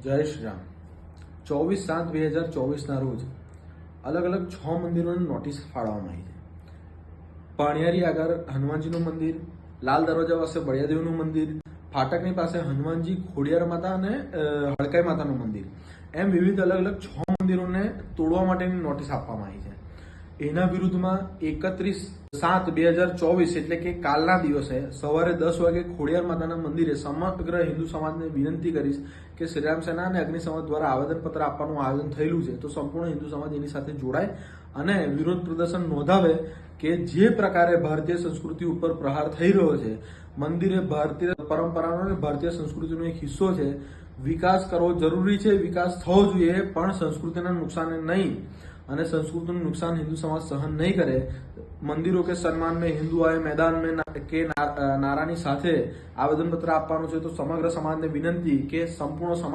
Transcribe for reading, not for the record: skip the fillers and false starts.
જય શ્રી રામ. 24/7/2024 રોજ અલગ અલગ 6 મંદિરોની નોટિસ ફાળવવામાં આવી છે. પાણિયારી આગળ હનુમાનજીનું મંદિર, લાલ દરવાજા પાસે બળિયાદેવનું મંદિર, ફાટકની પાસે હનુમાનજી, ખોડિયાર માતા અને હડકાઈ માતાનું મંદિર, એમ વિવિધ અલગ અલગ 6 મંદિરોને તોડવા માટેની નોટિસ આપવામાં આવી છે. એના વિરુદ્ધમાં 31/7/2024 એટલે કે કાલના દિવસે સવારે 10 વાગે ખોડિયાર માતાના મંદિરે સમગ્ર હિન્દુ સમાજને વિનંતી કરીશ કે શ્રીરામ સેના અને અગ્નિ સમાજ દ્વારા આવેદનપત્ર આપવાનું આયોજન થયેલું છે, તો સંપૂર્ણ હિન્દુ સમાજ એની સાથે જોડાય અને વિરોધ પ્રદર્શન નોંધાવે કે જે પ્રકારે ભારતીય સંસ્કૃતિ ઉપર પ્રહાર થઈ રહ્યો છે. મંદિરે ભારતીય પરંપરાનો અને ભારતીય સંસ્કૃતિનો એક હિસ્સો છે. વિકાસ કરવો જરૂરી છે, વિકાસ થવો જોઈએ, પણ સંસ્કૃતિના નુકસાને નહીં, અને संस्कृति नुकसान हिंदू समाज सहन नहीं करे. मंदिरों के सम्मान में हिंदू आए मैदान में के नारानी साथे आवेदन पत्र आपવાનું છે. તો સમગ્ર સમાજને વિનંતી કે સંપૂર્ણ